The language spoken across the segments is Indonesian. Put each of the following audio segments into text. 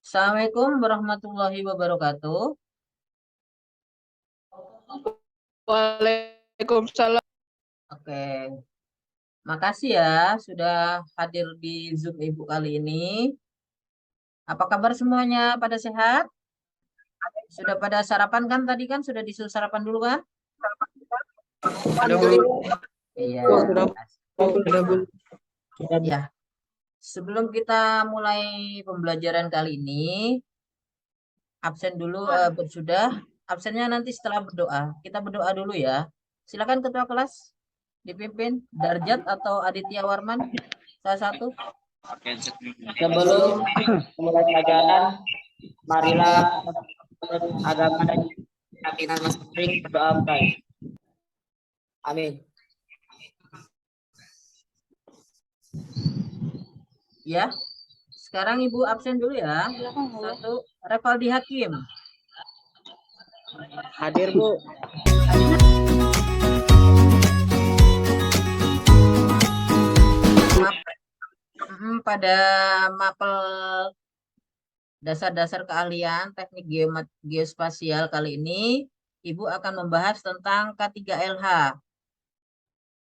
Assalamualaikum warahmatullahi wabarakatuh. Waalaikumsalam. Oke, makasih ya sudah hadir di Zoom Ibu kali ini. Apa kabar semuanya? Pada sehat? Sudah pada sarapan kan tadi kan? Sudah disuruh sarapan dulu kan? Halo, Iya. sudah Bu. Ya, sebelum kita mulai pembelajaran kali ini, absen dulu sudah. Absennya nanti setelah berdoa. Kita berdoa dulu ya. Silakan ketua kelas dipimpin Darjat atau Aditya Warman, salah satu. Sebelum memulai pelajaran, marilah agama dan keyakinan masing-masing berdoa baik. Amin. Ya, sekarang Ibu absen dulu ya. Satu, Revaldi Hakim. Hadir, Bu. Pada mapel dasar-dasar keahlian teknik geospasial kali ini, Ibu akan membahas tentang K3LH.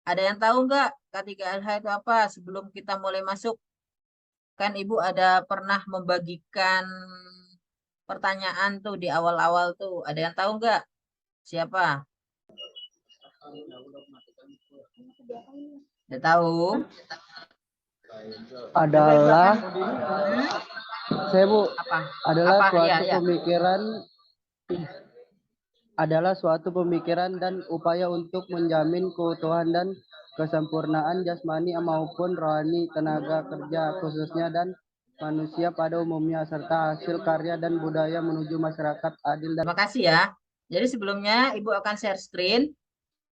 Ada yang tahu nggak K3LH itu apa? Sebelum kita mulai masuk, kan Ibu ada pernah membagikan pertanyaan tuh di awal-awal tuh. Ada yang tahu nggak? Siapa? Udah tahu? Adalah saya Bu Apa? adalah Apa? suatu Ya. pemikiran dan upaya untuk menjamin keutuhan dan kesempurnaan jasmani maupun rohani tenaga kerja khususnya dan manusia pada umumnya serta hasil karya dan budaya menuju masyarakat adil dan. Terima kasih ya. Jadi sebelumnya Ibu akan share screen.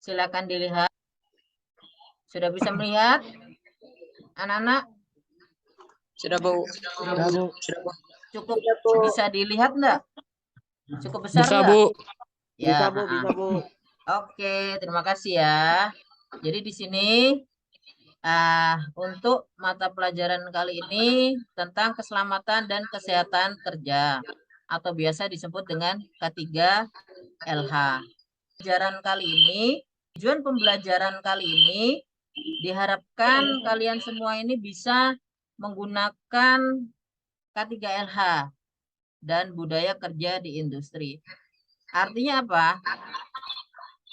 Silakan dilihat. Sudah bisa melihat anak-anak? Sudah Bu. Cukup bisa dilihat enggak? Cukup besar Bisa enggak? Bu. Ya. Bisa, Bu. Bisa, Bu. Oke, terima kasih ya. Jadi di sini untuk mata pelajaran kali ini tentang keselamatan dan kesehatan kerja atau biasa disebut dengan K3LH. Tujuan pembelajaran kali ini diharapkan kalian semua ini bisa menggunakan K3LH dan budaya kerja di industri. Artinya apa?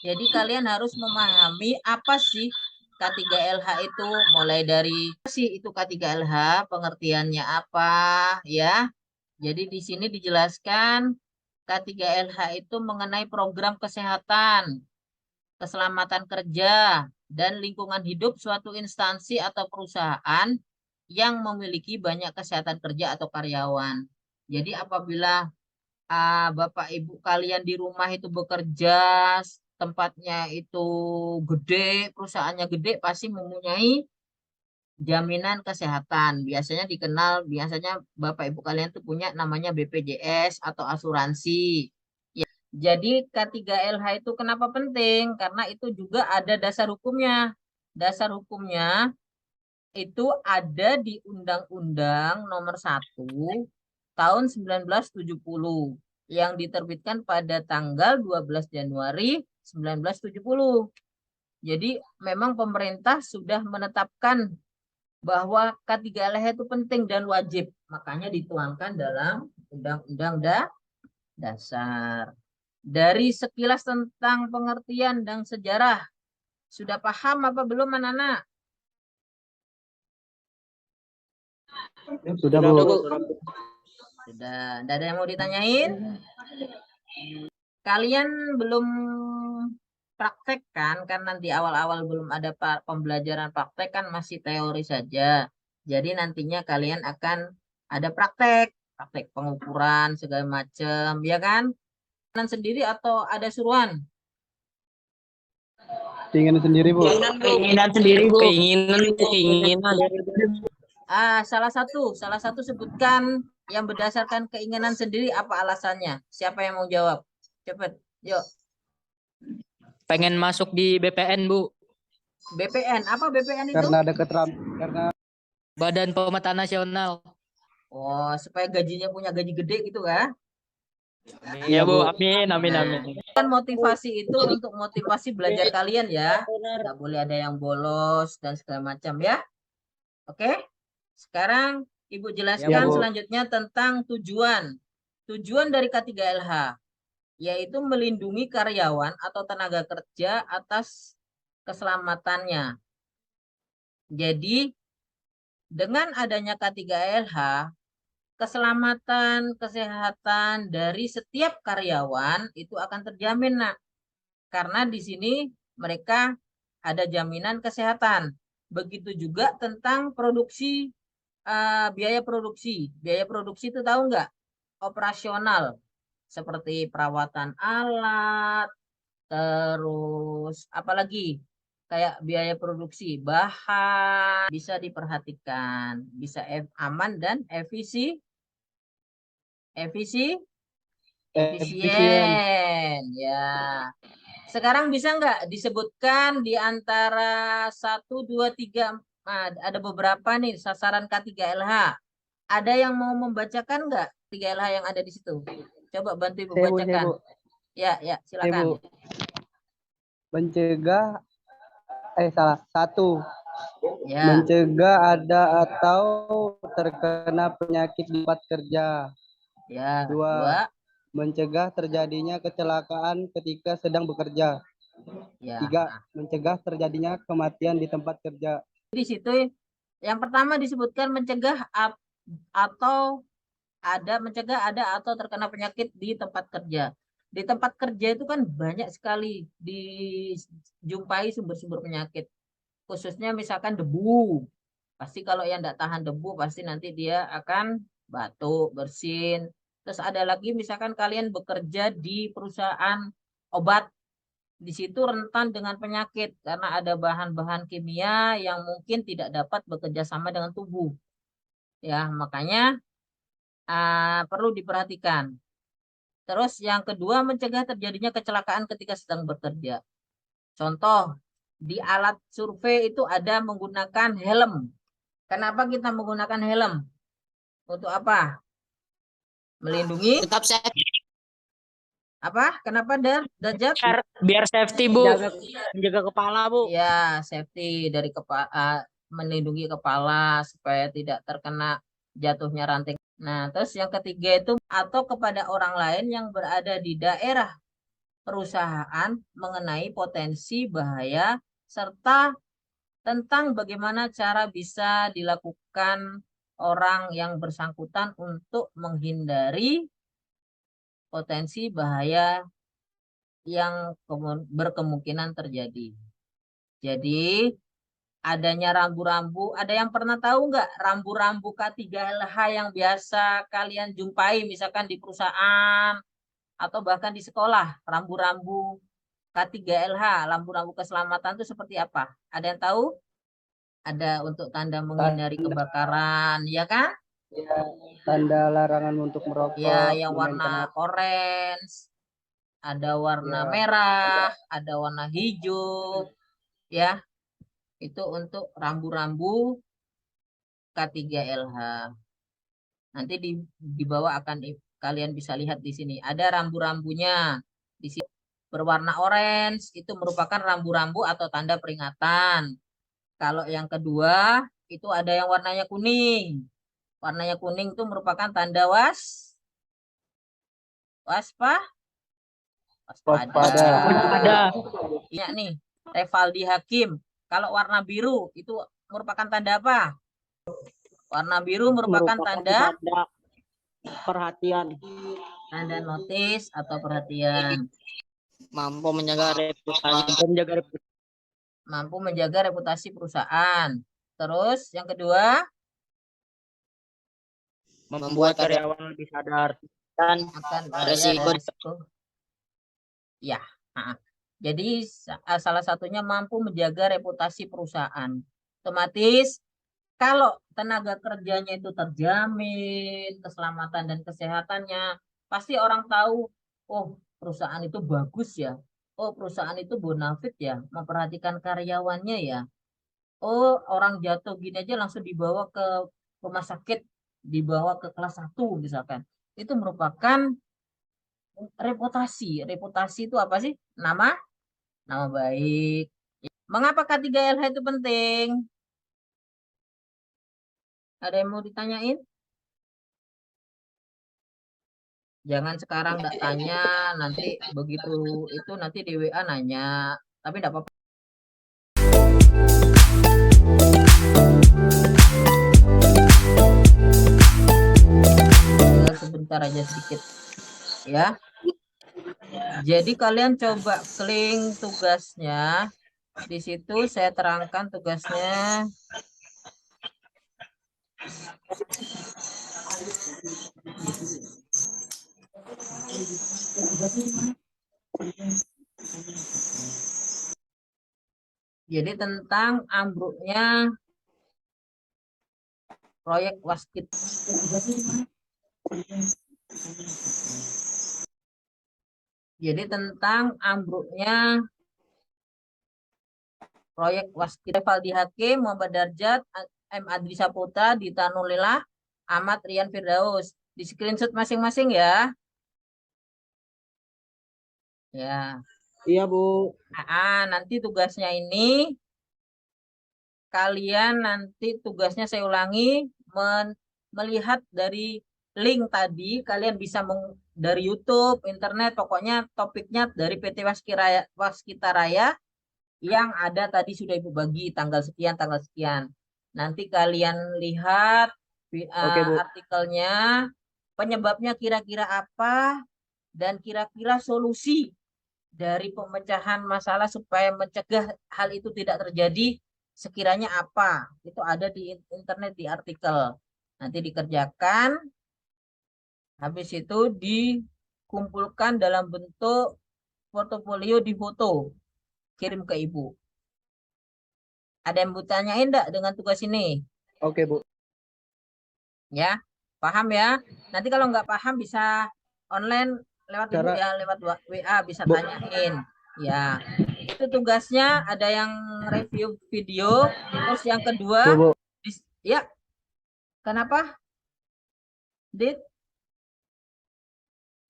Jadi kalian harus memahami apa sih K3LH itu, mulai dari itu K3LH, pengertiannya apa ya. Jadi di sini dijelaskan K3LH itu mengenai program kesehatan, keselamatan kerja, dan lingkungan hidup suatu instansi atau perusahaan yang memiliki banyak kesehatan kerja atau karyawan. Jadi apabila Bapak Ibu kalian di rumah itu bekerja, tempatnya itu gede, perusahaannya gede, pasti mempunyai jaminan kesehatan. Biasanya Bapak Ibu kalian tuh punya namanya BPJS atau asuransi. Ya, jadi K3LH itu kenapa penting? Karena itu juga ada dasar hukumnya. Dasar hukumnya itu ada di Undang-Undang Nomor 1 tahun 1970 yang diterbitkan pada tanggal 12 Januari 1970. Jadi memang pemerintah sudah menetapkan bahwa K3LH itu penting dan wajib. Makanya dituangkan dalam Undang-Undang Dasar. Dari sekilas tentang pengertian dan sejarah, sudah paham apa belum anak-anak? Sudah Bu. Sudah. Tidak ada yang mau ditanyain? Kalian belum praktek kan nanti awal-awal belum ada pembelajaran praktek kan masih teori saja. Jadi nantinya kalian akan ada praktek pengukuran segala macam, ya kan? Kalian sendiri atau ada suruhan? Keinginan sendiri Bu. Keinginan sendiri, Bu. Keinginan. Salah satu sebutkan yang berdasarkan keinginan sendiri, apa alasannya? Siapa yang mau jawab? Cepet, yuk. Pengen masuk di BPN Bu. BPN, apa BPN itu? Karena ada keterampilan, karena Badan Pemetaan Nasional. Oh, supaya gajinya punya gaji gede gitu kan? Ya Bu, amin, amin, amin. Kan motivasi itu untuk motivasi belajar kalian ya. Nggak boleh ada yang bolos dan segala macam ya. Oke? Sekarang Ibu jelaskan Bu. selanjutnya tentang tujuan. Tujuan dari K3LH, yaitu melindungi karyawan atau tenaga kerja atas keselamatannya. Jadi, dengan adanya K3LH, keselamatan, kesehatan dari setiap karyawan itu akan terjamin, Nak. Karena di sini mereka ada jaminan kesehatan. Begitu juga tentang produksi, biaya produksi. Biaya produksi itu tahu nggak? Operasional, seperti perawatan alat, terus apalagi kayak biaya produksi bahan bisa diperhatikan, bisa aman dan efisien Efisien. ya. Sekarang bisa nggak disebutkan di antara 1, 2, 3, ada beberapa nih sasaran K3LH. Ada yang mau membacakan nggak 3LH yang ada di situ? Coba bantu Ibu Saya, Bu. bacakan. Ya, Saya, silakan. Bu. Mencegah, salah. 1. Ya, Mencegah ada atau terkena penyakit di tempat kerja. ya. 2. 2, Mencegah terjadinya kecelakaan ketika sedang bekerja. ya. 3. Mencegah terjadinya kematian di tempat kerja. Di situ yang pertama disebutkan mencegah atau mencegah ada atau terkena penyakit di tempat kerja. Di tempat kerja itu kan banyak sekali dijumpai sumber-sumber penyakit. Khususnya misalkan debu. Pasti kalau yang tidak tahan debu pasti nanti dia akan batuk, bersin. Terus ada lagi misalkan kalian bekerja di perusahaan obat, di situ rentan dengan penyakit karena ada bahan-bahan kimia yang mungkin tidak dapat bekerja sama dengan tubuh. Ya, makanya perlu diperhatikan. Terus yang kedua mencegah terjadinya kecelakaan ketika sedang bekerja. Contoh, di alat survei itu ada menggunakan helm. Kenapa kita menggunakan helm? Untuk apa? Melindungi Tetap safe. apa? Kenapa Darjat? Biar safety Bu, Menjaga kepala, Bu. Ya, safety dari kepala, melindungi kepala supaya tidak terkena jatuhnya ranting. Nah, terus yang ketiga itu atau kepada orang lain yang berada di daerah perusahaan mengenai potensi bahaya serta tentang bagaimana cara bisa dilakukan orang yang bersangkutan untuk menghindari potensi bahaya yang berkemungkinan terjadi. Jadi, adanya rambu-rambu, ada yang pernah tahu nggak rambu-rambu K3LH yang biasa kalian jumpai misalkan di perusahaan atau bahkan di sekolah, rambu-rambu K3LH, rambu-rambu keselamatan itu seperti apa? Ada yang tahu? Ada untuk tanda menghindari kebakaran, ya kan? Ya, tanda larangan untuk Ya, merokok, yang warna memainkan orange, ada warna ya, merah, ada warna hijau, ya. Itu untuk rambu-rambu K3LH. Nanti di bawah akan kalian bisa lihat di sini. Ada rambu-rambunya. Di sini berwarna orange itu merupakan rambu-rambu atau tanda peringatan. Kalau yang kedua itu ada yang warnanya kuning. Warnanya kuning itu merupakan tanda waspada. waspada. ada. Ya nih, Revaldi Hakim. Kalau warna biru itu merupakan tanda apa? Warna biru merupakan tanda perhatian. tanda notis atau perhatian. Mampu menjaga reputasi. Mampu menjaga reputasi perusahaan. Terus yang kedua Membuat karyawan lebih sadar dan akan resiko. Ya. Nah, jadi salah satunya mampu menjaga reputasi perusahaan. Otomatis kalau tenaga kerjanya itu terjamin, keselamatan dan kesehatannya, pasti orang tahu, oh perusahaan itu bagus ya. Oh perusahaan itu bonafit ya, memperhatikan karyawannya ya. Oh orang jatuh gini aja langsung dibawa ke rumah sakit dibawa ke kelas 1 misalkan. Itu merupakan reputasi. Reputasi itu apa sih? Nama baik. Mengapa K3LH itu penting? Ada yang mau ditanyain? Jangan sekarang enggak tanya, nanti begitu itu nanti di WA nanya. Tapi enggak apa-apa. Sebentar aja sedikit. Ya. Jadi kalian coba klik tugasnya. Di situ saya terangkan tugasnya. Jadi tentang ambruknya proyek Waskita. Jadi tentang ambruknya proyek Waskita. Valdi Hakim, Muhammad Darjat, M. Adri Saputra, Dita Nurlillah, Ahmad Rian Firdaus. Di screenshot masing-masing ya. Ya. Iya, Bu. Nanti tugasnya ini kalian nanti tugasnya saya ulangi melihat dari link tadi, kalian bisa dari YouTube, internet, pokoknya topiknya dari PT Waskita Raya yang ada tadi sudah Ibu bagi tanggal sekian, tanggal sekian. Nanti kalian lihat artikelnya, penyebabnya kira-kira apa, dan kira-kira solusi dari pemecahan masalah supaya mencegah hal itu tidak terjadi sekiranya apa. Itu ada di internet, di artikel. Nanti dikerjakan, habis itu dikumpulkan dalam bentuk portofolio di foto, kirim ke Ibu. Ada yang mau tanyain enggak dengan tugas ini? Oke, Bu. Ya, paham ya? Nanti kalau nggak paham bisa online lewat Ibu ya, lewat WA bisa tanyain. Ya, itu tugasnya ada yang review video. Terus yang kedua, ya, kenapa? Dit?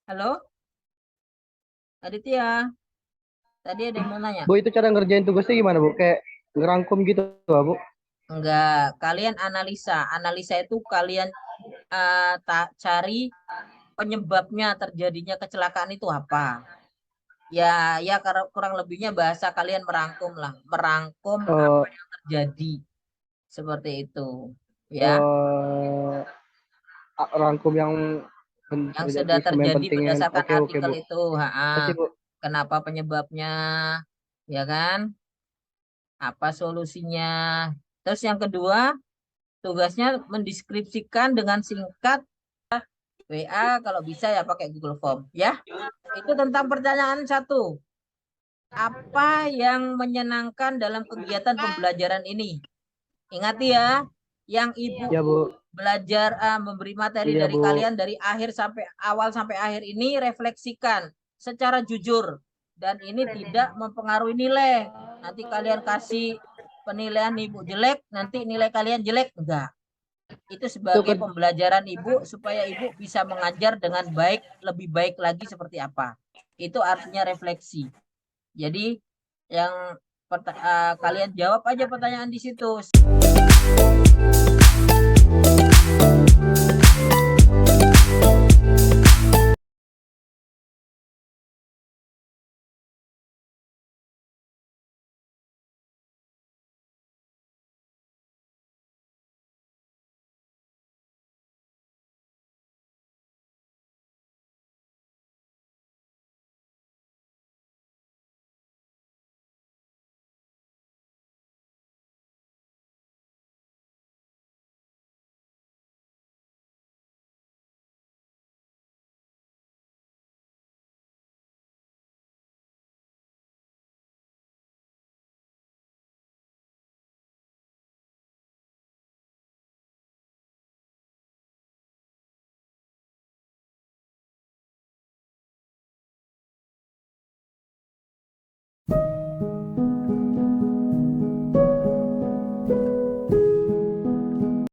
Halo? Aditya? Tadi ada yang mau nanya. Bu, itu cara ngerjain tugasnya gimana, Bu? Kayak ngerangkum gitu, Bu? Enggak, kalian analisa. Analisa itu kalian cari penyebabnya terjadinya kecelakaan itu apa. Ya kurang lebihnya bahasa kalian merangkum lah. Merangkum apa yang terjadi. Seperti itu. Ya. Rangkum yang sudah terjadi berdasarkan artikel Bu. itu. Kenapa penyebabnya, ya kan? Apa solusinya? Terus yang kedua, tugasnya mendeskripsikan dengan singkat WA, kalau bisa ya pakai Google Form, ya. Itu tentang pertanyaan 1. Apa yang menyenangkan dalam kegiatan pembelajaran ini? Ingat ya, yang Ibu ya, Bu. Belajar memberi materi dari kalian dari awal sampai akhir ini refleksikan secara jujur dan ini tidak mempengaruhi nilai. Nanti kalian kasih penilaian Ibu jelek, nanti nilai kalian jelek, enggak. Itu sebagai pembelajaran Ibu supaya Ibu bisa mengajar dengan baik, lebih baik lagi seperti apa. Itu artinya refleksi. Jadi yang kalian jawab aja pertanyaan di situ.